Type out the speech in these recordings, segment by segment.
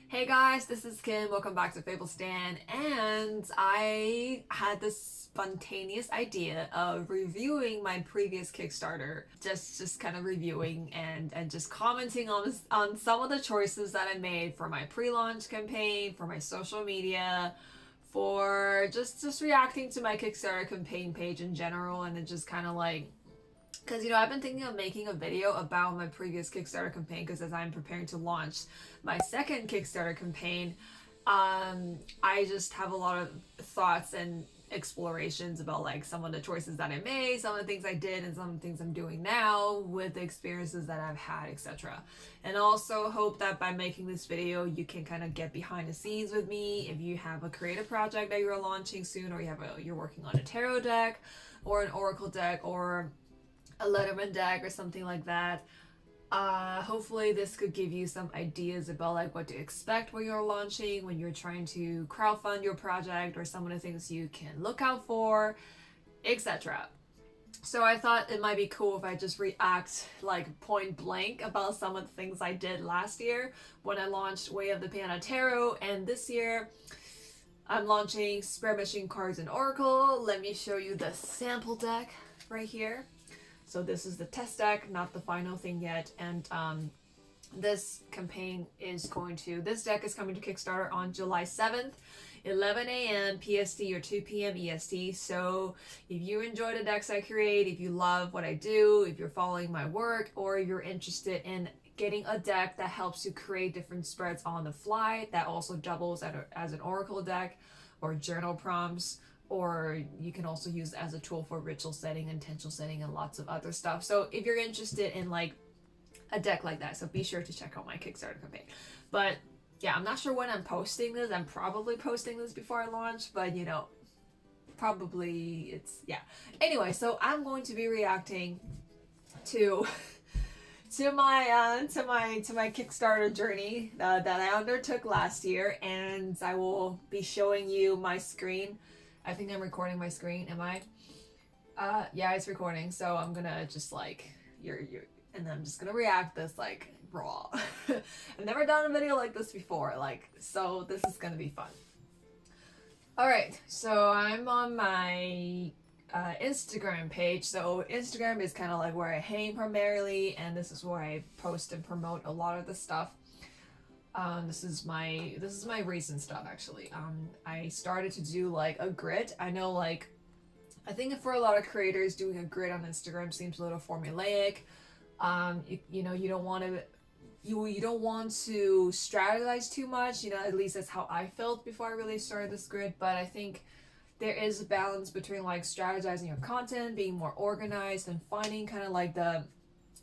Hey guys, this is Kim. Welcome back to Fables Stan. And I had this spontaneous idea of reviewing my previous Kickstarter. Just kind of reviewing and just commenting on some of the choices that I made for my pre-launch campaign, for my social media, for just reacting to my Kickstarter campaign page in general, and then just kind of like because I've been thinking of making a video about my previous Kickstarter campaign, because as I'm preparing to launch my second Kickstarter campaign, I just have a lot of thoughts and explorations about like some of the choices that I made, some of the things I did, and some of the things I'm doing now with the experiences that I've had, etc. And also hope that by making this video you can kind of get behind the scenes with me if you have a creative project that you're launching soon, or you're working on a tarot deck or an oracle deck or a Letterman deck or something like that. Hopefully this could give you some ideas about like what to expect when you're launching, when you're trying to crowdfund your project, or some of the things you can look out for, etc. So I thought it might be cool if I just react like point blank about some of the things I did last year when I launched Way of the PANDA Tarot, and this year I'm launching Spirit Machine Cards and Oracle. Let me show you the sample deck right here. So this is the test deck, not the final thing yet. And this campaign is this deck is coming to Kickstarter on July 7th, 11 a.m. PST or 2 p.m. EST. So if you enjoy the decks I create, if you love what I do, if you're following my work, or if you're interested in getting a deck that helps you create different spreads on the fly, that also doubles as an oracle deck or journal prompts, or you can also use it as a tool for ritual setting, intentional setting, and lots of other stuff. So if you're interested in like a deck like that, so be sure to check out my Kickstarter campaign. But yeah, I'm not sure when I'm posting this. I'm probably posting this before I launch, but probably yeah. Anyway, so I'm going to be reacting to my Kickstarter journey that I undertook last year, and I will be showing you my screen. I think I'm recording my screen. Am I? Yeah, it's recording. So I'm gonna just like and then I'm just gonna react this like raw. I've never done a video like this before, so this is gonna be fun. All right, so I'm on my Instagram page. So Instagram is kind of like where I hang primarily, and this is where I post and promote a lot of the stuff. This is my recent stuff actually. I started to do like a grid. I know I think for a lot of creators, doing a grid on Instagram seems a little formulaic. You don't want to you don't want to strategize too much. At least that's how I felt before I really started this grid. But I think there is a balance between like strategizing your content, being more organized, and finding kind of like the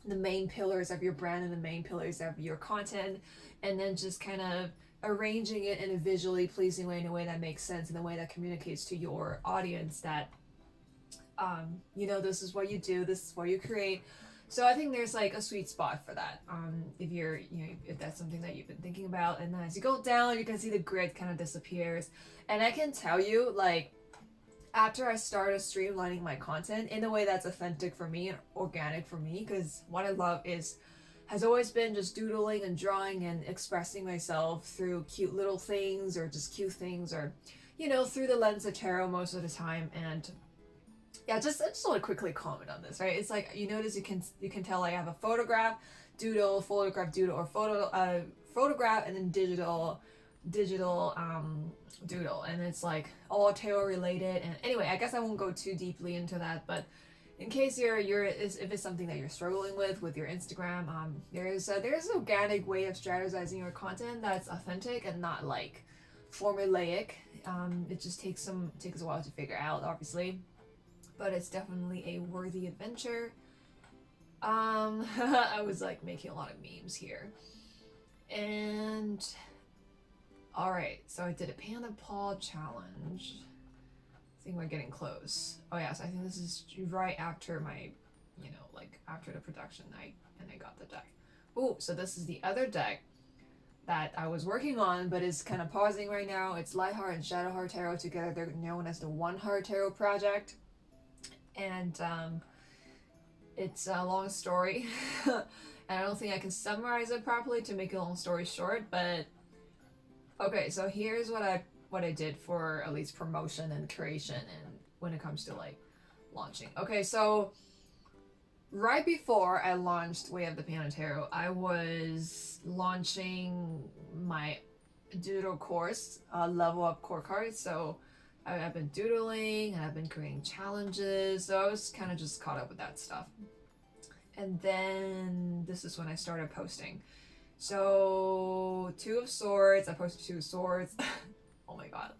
main pillars of your brand and the main pillars of your content, and then just kind of arranging it in a visually pleasing way, in a way that makes sense, in a way that communicates to your audience that this is what you do, this is what you create. So I think there's like a sweet spot for that, if that's something that you've been thinking about. And then as you go down, you can see the grid kind of disappears, and I can tell you, like, after I started streamlining my content in a way that's authentic for me and organic for me, because what I love has always been just doodling and drawing and expressing myself through cute little things, or just cute things, or through the lens of tarot most of the time. And yeah, I just want to quickly comment on this, right? It's like, you notice you can tell I have a photograph doodle, or photograph, and then digital doodle, and it's like all tarot related. And anyway, I guess I won't go too deeply into that, but in case if it's something that you're struggling with your Instagram, there's an organic way of strategizing your content that's authentic and not like formulaic. It just takes a while to figure out, obviously, but it's definitely a worthy adventure. I was like making a lot of memes here. And alright, so I did a Panda Paw challenge. I think we're getting close. Oh yeah, so I think this is right after my, after the production night, and I got the deck. Oh, so this is the other deck that I was working on, but is kind of pausing right now. It's Lightheart and Shadowheart Tarot together. They're known as the One Heart Tarot Project. And it's a long story. And I don't think I can summarize it properly to make a long story short, but Okay, so here's what I did for at least promotion and creation and when it comes to like launching. Okay, so right before I launched Way of the Panda Tarot, I was launching my doodle course, level up core cards. So I've been doodling and I've been creating challenges. So I was kind of just caught up with that stuff. And then this is when I started posting. So Two of Swords, I posted Two of Swords. Oh my god,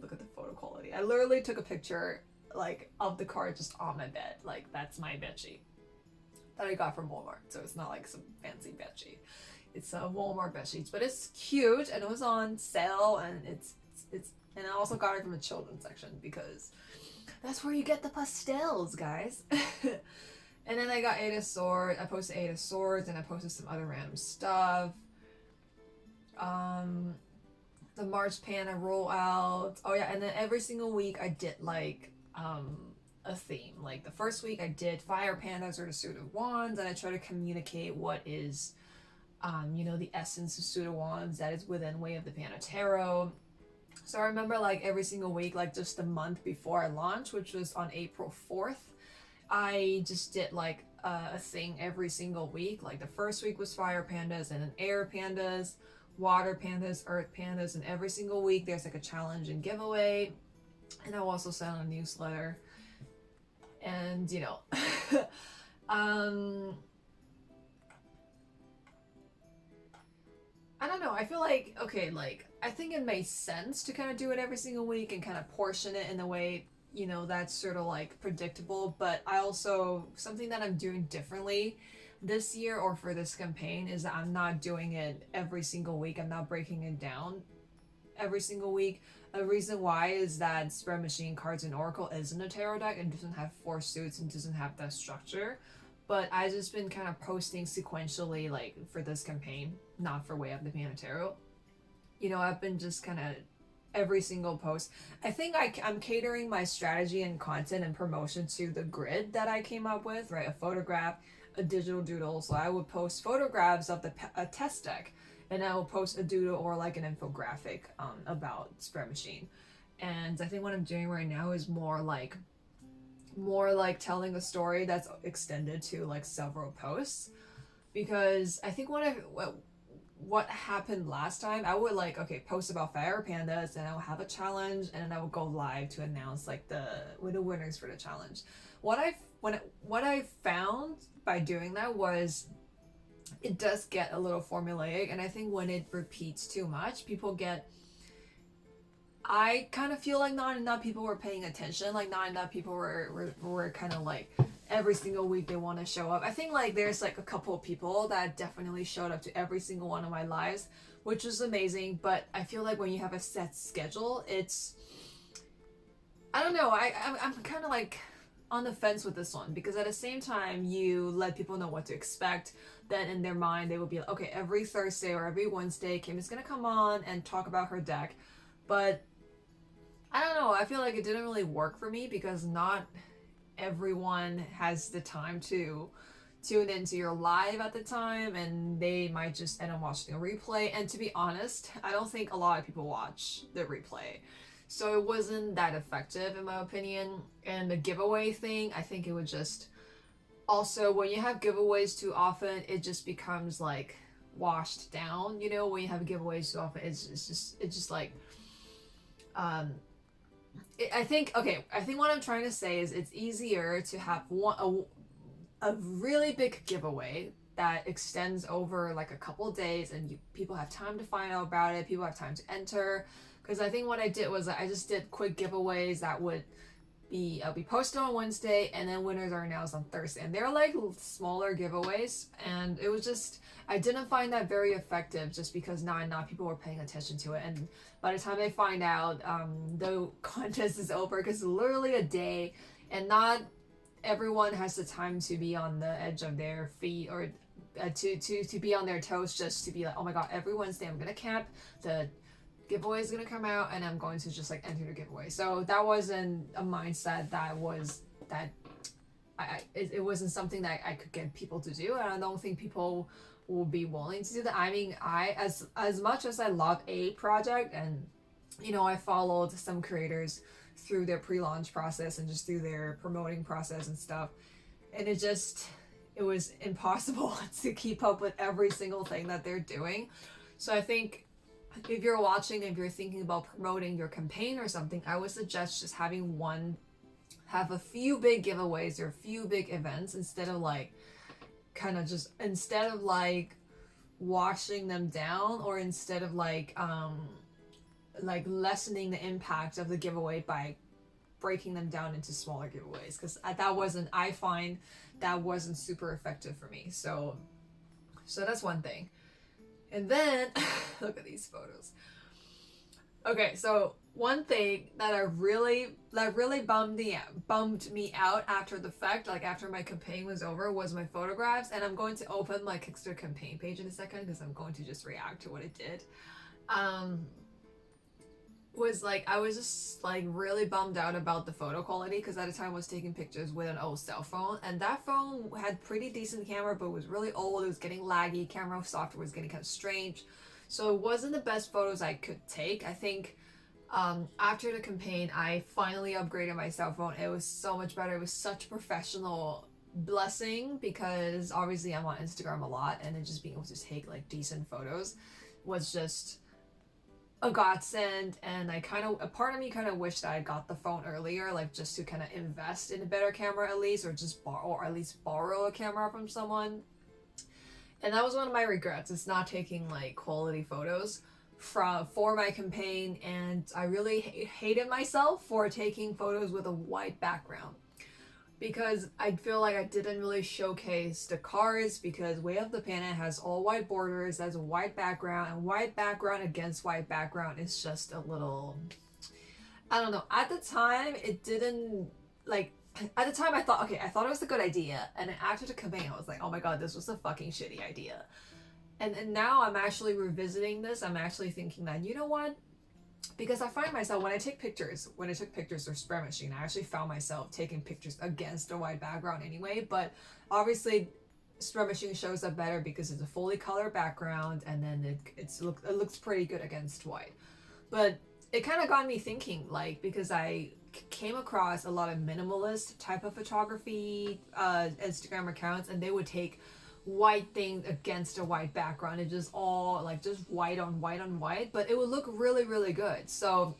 look at the photo quality. I literally took a picture like of the card just on my bed. Like that's my bedsheet that I got from Walmart. So it's not like some fancy bedsheet. It's a Walmart bedsheets, but it's cute and it was on sale and it's and I also got it from the children's section because that's where you get the pastels, guys. And then I got Eight of Swords. I posted Eight of Swords and I posted some other random stuff. The March Panda rollout. Oh yeah, and then every single week I did like a theme. Like the first week I did Fire Pandas or the Suit of Wands, and I try to communicate what is the essence of Suit of Wands that is within Way of the Panda Tarot. So I remember like every single week, like just a month before I launched, which was on April 4th, I just did like a thing every single week. Like the first week was Fire Pandas and then Air Pandas, Water Pandas, Earth Pandas, and every single week there's like a challenge and giveaway. And I'll also send a newsletter. And I don't know, I feel like, okay, like I think it makes sense to kind of do it every single week and kind of portion it in a way that's sort of like predictable. But I also, something that I'm doing differently this year or for this campaign is that I'm not doing it every single week. I'm not breaking it down every single week. A reason why is that Spread Machine Cards and Oracle isn't a tarot deck and doesn't have 4 suits and doesn't have that structure. But I just been kind of posting sequentially like for this campaign, not for Way of the Panda Tarot. I've been just kind of every single post. I think I'm catering my strategy and content and promotion to the grid that I came up with, right? A photograph, a digital doodle. So I would post photographs of a test deck, and I will post a doodle or like an infographic about Spread Machine. And I think what I'm doing right now is more like telling a story that's extended to like several posts, because I think what happened last time, I would post about Fire Pandas and I would have a challenge and then I would go live to announce like the winners for the challenge. What I found by doing that was it does get a little formulaic, and I think when it repeats too much, I kind of feel like not enough people were paying attention. Like not enough people were kind of like every single week they want to show up. I think like there's like a couple of people that definitely showed up to every single one of my lives, which was amazing. But I feel like when you have a set schedule, I don't know. I'm kind of like on the fence with this one, because at the same time you let people know what to expect. Then in their mind they will be like, okay, every Thursday or every Wednesday Kim is gonna come on and talk about her deck. But I don't know, I feel like it didn't really work for me because not everyone has the time to tune into your live at the time, and they might just end up watching a replay. And to be honest, I don't think a lot of people watch the replay. So it wasn't that effective in my opinion. And the giveaway thing, I think it would just, also when you have giveaways too often, it just becomes like washed down. When you have giveaways too often, it's just like I think what I'm trying to say is it's easier to have a really big giveaway that extends over like a couple days, and people have time to find out about it, people have time to enter. Because I think what I did was I just did quick giveaways that would be posted on Wednesday, and then winners are announced on Thursday, and they're like smaller giveaways, and it was just, I didn't find that very effective just because not people were paying attention to it. And by the time they find out the contest is over, because it's literally a day, and not everyone has the time to be on the edge of their feet or to be on their toes just to be like, oh my god, every Wednesday I'm gonna camp, the giveaway is gonna come out and I'm going to just like enter the giveaway. So that wasn't a mindset it wasn't something that I could get people to do, and I don't think people will be willing to do that. I mean, I as much as I love a project, and you know, I followed some creators through their pre-launch process and just through their promoting process and stuff, and it was impossible to keep up with every single thing that they're doing. So I think if you're watching, if you're thinking about promoting your campaign or something, I would suggest just have a few big giveaways or a few big events instead of like washing them down, or instead of like lessening the impact of the giveaway by breaking them down into smaller giveaways, because I find that wasn't super effective for me. So that's one thing. And then look at these photos. Okay, so one thing that really bummed me out after the fact, like after my campaign was over, was my photographs. And I'm going to open my Kickstarter campaign page in a second because I'm going to just react to what it did. Was like, I was just like really bummed out about the photo quality, because at the time I was taking pictures with an old cell phone, and that phone had pretty decent camera, but it was really old. It was getting laggy, camera software was getting kind of strange, so it wasn't the best photos I could take. I think after the campaign I finally upgraded my cell phone. It was so much better. It was such a professional blessing, because obviously I'm on Instagram a lot, and then just being able to take like decent photos was just a godsend. And a part of me kind of wished that I got the phone earlier, like just to kind of invest in a better camera at least, or just borrow a camera from someone. And that was one of my regrets, is not taking like quality photos for my campaign. And I really hated myself for taking photos with a white background, because I feel like I didn't really showcase the cards, because Way of the Panda has all white borders, has a white background, and white background against white background is just a little, I don't know. At the time, it didn't, like, at the time I thought it was a good idea, and then after the campaign I was like, oh my god, this was a fucking shitty idea. And now I'm actually revisiting this. I'm actually thinking that, you know what? Because I find myself, when I took pictures or spread machine, I actually found myself taking pictures against a white background anyway. But obviously spread machine shows up better because it's a fully colored background, and then it looks pretty good against white. But it kind of got me thinking, like, because I came across a lot of minimalist type of photography Instagram accounts, and they would take white things against a white background. It just all like just white on white on white, but it would look really, really good. So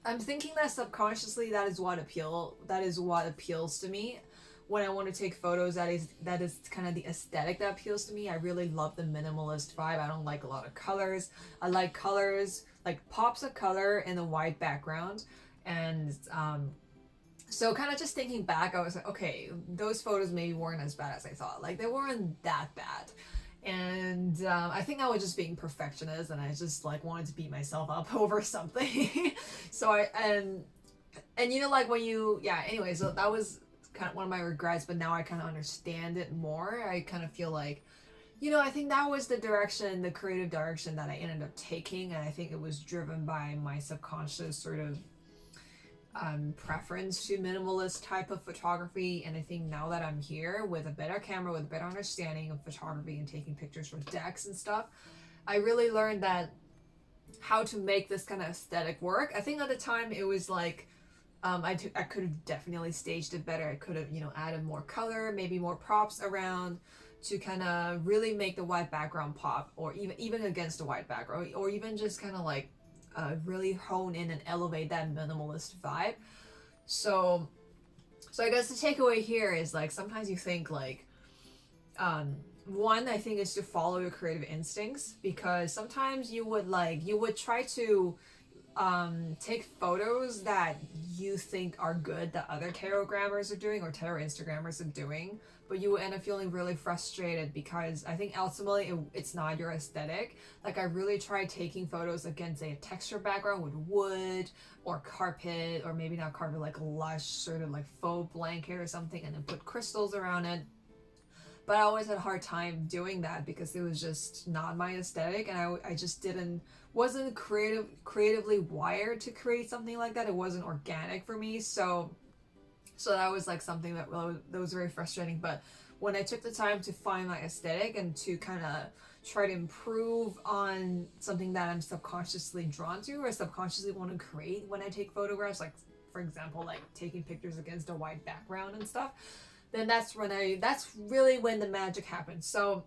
I'm thinking that subconsciously that is what appeals to me when I want to take photos. That is kind of the aesthetic that appeals to me. I really love the minimalist vibe. I don't like a lot of colors. I like colors, like pops of color in a white background. And so kind of just thinking back, I was like, okay, those photos maybe weren't as bad as I thought. Like, they weren't that bad. And I think I was just being perfectionist, and I just like wanted to beat myself up over something. So and you know, like when you, yeah, anyway, so that was kind of one of my regrets, but now I kind of understand it more. I kind of feel like, you know, I think that was the creative direction that I ended up taking, and I think it was driven by my subconscious sort of preference to minimalist type of photography. And I think now that I'm here with a better camera, with a better understanding of photography and taking pictures for decks and stuff, I really learned that how to make this kind of aesthetic work. I think at the time it was like I could have definitely staged it better. I could have, you know, added more color, maybe more props around to kind of really make the white background pop, or even against the white background, or even just kind of like really hone in and elevate that minimalist vibe. So I guess the takeaway here is, like, sometimes you think like one, I think, is to follow your creative instincts, because sometimes you would try to take photos that you think are good that other tarotgrammers are doing or tarot Instagrammers are doing, but you will end up feeling really frustrated because I think ultimately it's not your aesthetic. Like, I really tried taking photos against a texture background with wood or carpet, or maybe not carpet, like lush sort of like faux blanket or something, and then put crystals around it. But I always had a hard time doing that because it was just not my aesthetic, and I just wasn't creatively wired to create something like that. It wasn't organic for me, so that was like something that was very frustrating. But when I took the time to find my aesthetic and to kind of try to improve on something that I'm subconsciously drawn to or subconsciously want to create when I take photographs, like for example, like taking pictures against a white background and stuff, then that's really when the magic happens. So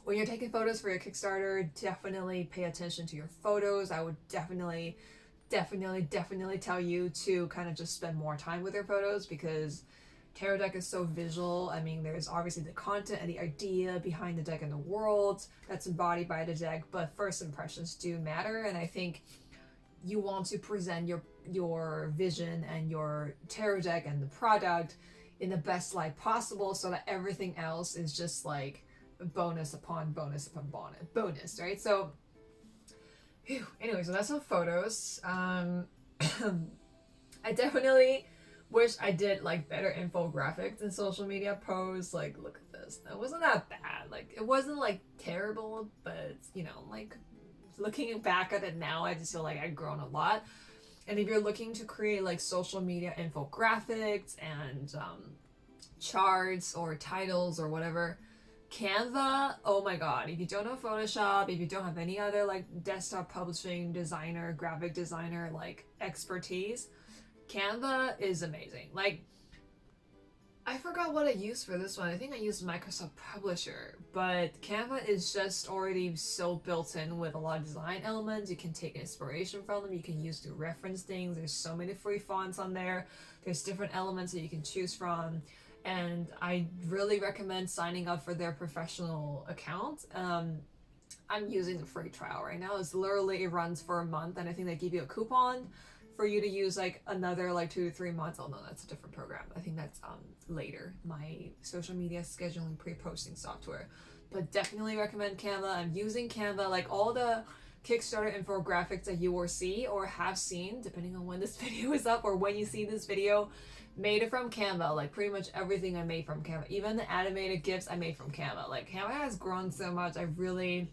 when you're taking photos for your Kickstarter, definitely pay attention to your photos. I would definitely tell you to kind of just spend more time with your photos, because tarot deck is so visual. I mean, there's obviously the content and the idea behind the deck and the world that's embodied by the deck, but first impressions do matter, and I think you want to present your vision and your tarot deck and the product in the best light possible, so that everything else is just like bonus upon bonus upon bonus, right? So anyway, so that's some photos. I definitely wish I did like better infographics and social media posts. Like, look at this. It wasn't that bad. Like, it wasn't like terrible, but you know, like looking back at it now, I just feel like I've grown a lot. And if you're looking to create like social media infographics and charts or titles or whatever, Canva, oh my god, if you don't know Photoshop, if you don't have any other like desktop publishing designer, graphic designer like expertise, Canva is amazing. Like, I forgot what I used for this one. I think I used Microsoft Publisher, but Canva is just already so built in with a lot of design elements. You can take inspiration from them. You can use to reference things. There's so many free fonts on there. There's different elements that you can choose from. And I really recommend signing up for their professional account. I'm using the free trial right now. It's literally, it runs for a month, and I think they give you a coupon for you to use like another like 2 to 3 months. Oh no, that's a different program. I think that's later, my social media scheduling pre-posting software. But definitely recommend Canva. I'm using Canva. Like, all the Kickstarter infographics that you will see or have seen, depending on when this video is up or when you see this video, made it from Canva. Like, pretty much everything I made from Canva. Even the animated GIFs I made from Canva. Like, Canva has grown so much. I really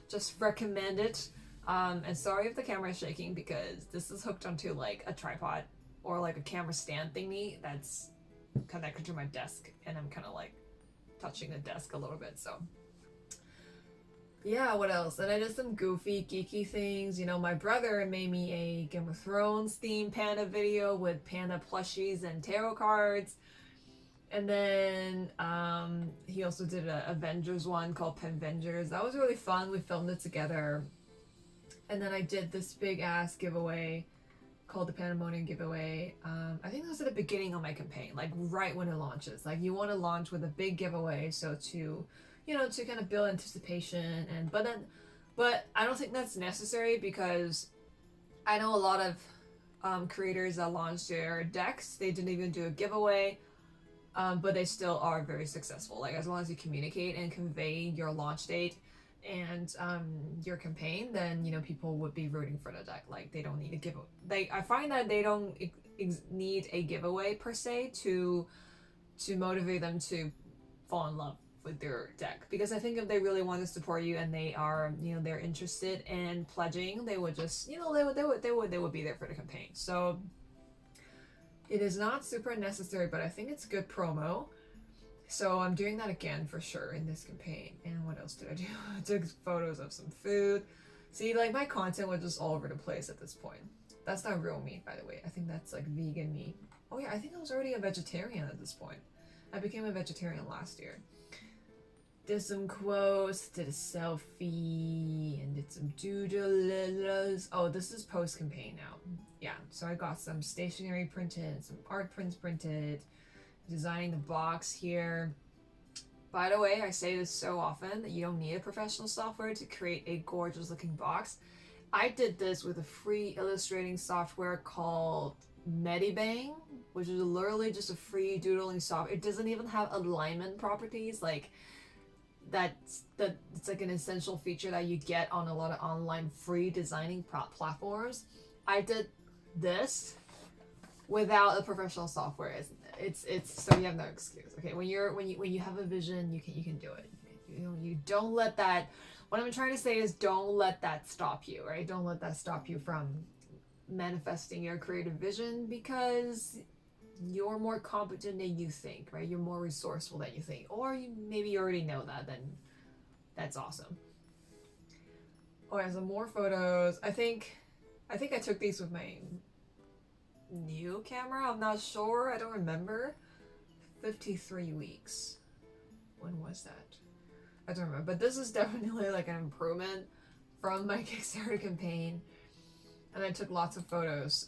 just recommend it. And sorry if the camera is shaking, because this is hooked onto like a tripod or like a camera stand thingy that's connected to my desk, and I'm kind of like touching the desk a little bit. So yeah, what else? And I did some goofy, geeky things. You know, my brother made me a Game of Thrones themed panda video with panda plushies and tarot cards. And then he also did an Avengers one called Penvengers. That was really fun. We filmed it together. And then I did this big ass giveaway called the Pandemonium giveaway. I think that was at the beginning of my campaign, like right when it launches. Like, you want to launch with a big giveaway, so to, you know, to kind of build anticipation. And but I don't think that's necessary, because I know a lot of creators that launched their decks, they didn't even do a giveaway, but they still are very successful. Like, as long as you communicate and convey your launch date and your campaign, then you know people would be rooting for the deck. Like, they don't need a giveaway. I find that they don't need a giveaway per se to motivate them to fall in love with their deck, because I think if they really want to support you and they are, you know, they're interested in pledging, they would just, you know, they would be there for the campaign. So it is not super necessary, but I think it's good promo. So I'm doing that again for sure in this campaign. And what else did I do? I took photos of some food. See, like, my content was just all over the place at this point. That's not real meat, by the way. I think that's like vegan meat. Oh yeah, I think I was already a vegetarian at this point. I became a vegetarian last year. Did some quotes, did a selfie, and did some doodles. Oh, this is post-campaign now. Yeah, so I got some stationery printed, some art prints printed, designing the box here. By the way, I say this so often that you don't need a professional software to create a gorgeous looking box. I did this with a free illustrating software called Medibang, which is literally just a free doodling software. It doesn't even have alignment properties. Like, it's like an essential feature that you get on a lot of online free designing platforms. I did this without a professional software. It's so you have no excuse. Okay, when you have a vision, you can do it. You don't let that. What I'm trying to say is, don't let that stop you, right? Don't let that stop you from manifesting your creative vision, because you're more competent than you think, right? You're more resourceful than you think, or maybe you already know that, then that's awesome. Oh yeah, some more photos. I think I took these with my new camera. I'm not sure. I don't remember. 53 weeks. When was that? I don't remember. But this is definitely like an improvement from my Kickstarter campaign. And I took lots of photos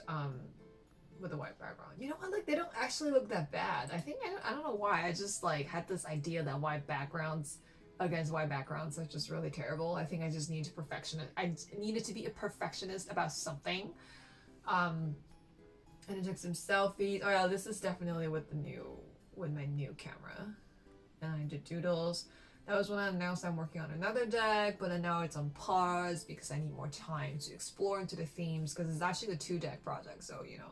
with a white background. You know what? Like, they don't actually look that bad. I don't know why. I just like had this idea that white backgrounds against white backgrounds are just really terrible. I think I just need to perfectionist. I needed to be a perfectionist about something. And I took some selfies. Oh yeah, this is definitely with my new camera. And I did doodles. That was when I announced I'm working on another deck, but then now it's on pause because I need more time to explore into the themes, because it's actually a 2-deck project, so you know.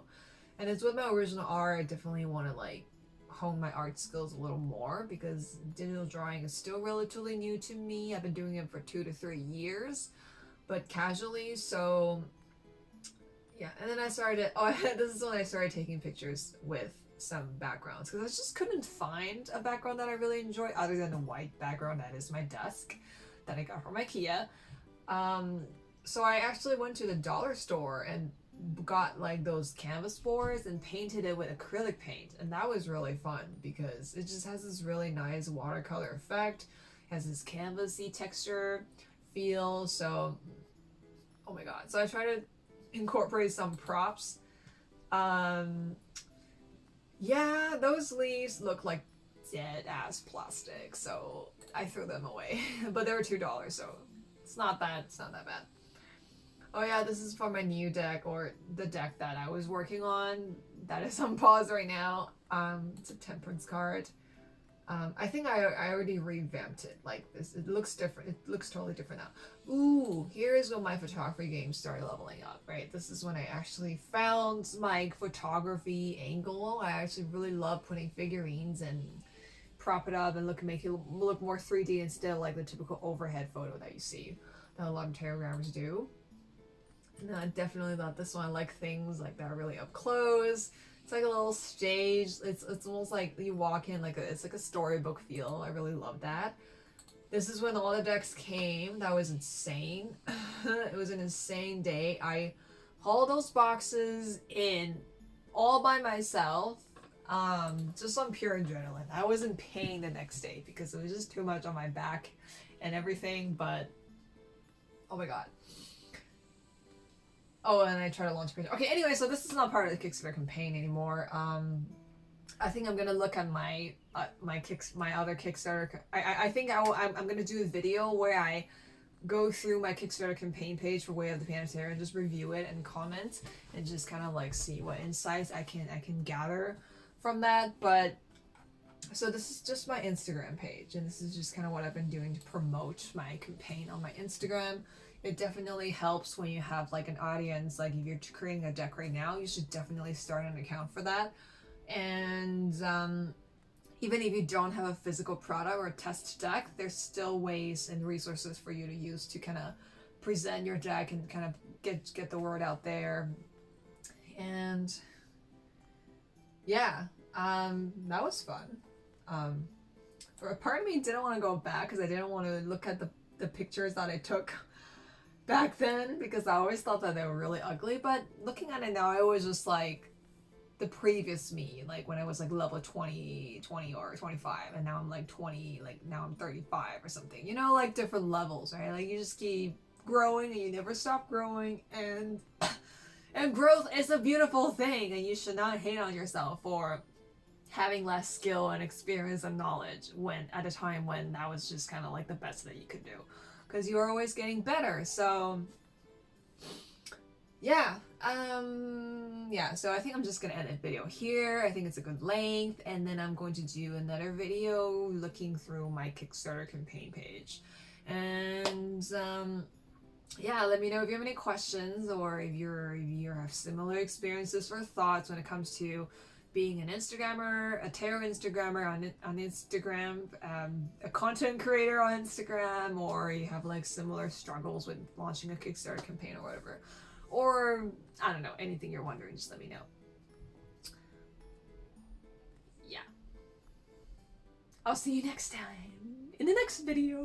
And it's with my original art. I definitely want to like hone my art skills a little more, because digital drawing is still relatively new to me. I've been doing it for 2 to 3 years, but casually. So yeah, and then I started, this is when I started taking pictures with some backgrounds, because I just couldn't find a background that I really enjoy other than the white background that is my desk that I got from IKEA. So I actually went to the dollar store and got like those canvas boards and painted it with acrylic paint, and that was really fun because it just has this really nice watercolor effect, has this canvasy texture feel. So oh my god, so I try to incorporate some props. Yeah, those leaves look like dead ass plastic, so I threw them away. But they were $2, so it's not that bad. Oh yeah, this is for my new deck, or the deck that I was working on that is on pause right now. It's a temperance card. I think I already revamped it like this. It looks different. It looks totally different now. Ooh, here's when my photography game started leveling up, right? This is when I actually found my photography angle. I actually really love putting figurines and prop it up and make it look more 3D instead of like the typical overhead photo that you see that a lot of tarot do. And I definitely love this one. I like things like that are really up close. It's like a little stage. It's almost like you walk in it's like a storybook feel. I really love that. This is when all the decks came. That was insane. It was an insane day. I hauled those boxes in all by myself, just on pure adrenaline. I wasn't paying the next day because it was just too much on my back and everything, but oh my god. Oh, and I try to launch a page. Okay, anyway, so this is not part of the Kickstarter campaign anymore. I think I'm gonna look at my other Kickstarter. I think I'm gonna do a video where I go through my Kickstarter campaign page for Way of the Planetary and just review it and comment and just kind of like see what insights I can gather from that. But so this is just my Instagram page, and this is just kind of what I've been doing to promote my campaign on my Instagram. It definitely helps when you have like an audience. Like if you're creating a deck right now, you should definitely start an account for that. And even if you don't have a physical product or a test deck, there's still ways and resources for you to use to kind of present your deck and kind of get the word out there. And yeah, that was fun. For a part of me didn't want to go back because I didn't want to look at the pictures that I took back then, because I always thought that they were really ugly. But looking at it now, I was just like the previous me, like when I was like level 20 or 25, and now I'm like 20, like now I'm 35 or something, you know, like different levels, right? Like you just keep growing and you never stop growing, and growth is a beautiful thing, and you should not hate on yourself for having less skill and experience and knowledge when at a time when that was just kind of like the best that you could do, because you are always getting better. So yeah, so I think I'm just gonna end the video here. I think it's a good length, and then I'm going to do another video looking through my Kickstarter campaign page. And yeah, let me know if you have any questions, or if you have similar experiences or thoughts when it comes to being an Instagrammer, a tarot Instagrammer on Instagram, a content creator on Instagram, or you have like similar struggles with launching a Kickstarter campaign or whatever. Or, I don't know, anything you're wondering, just let me know. I'll see you next time in the next video.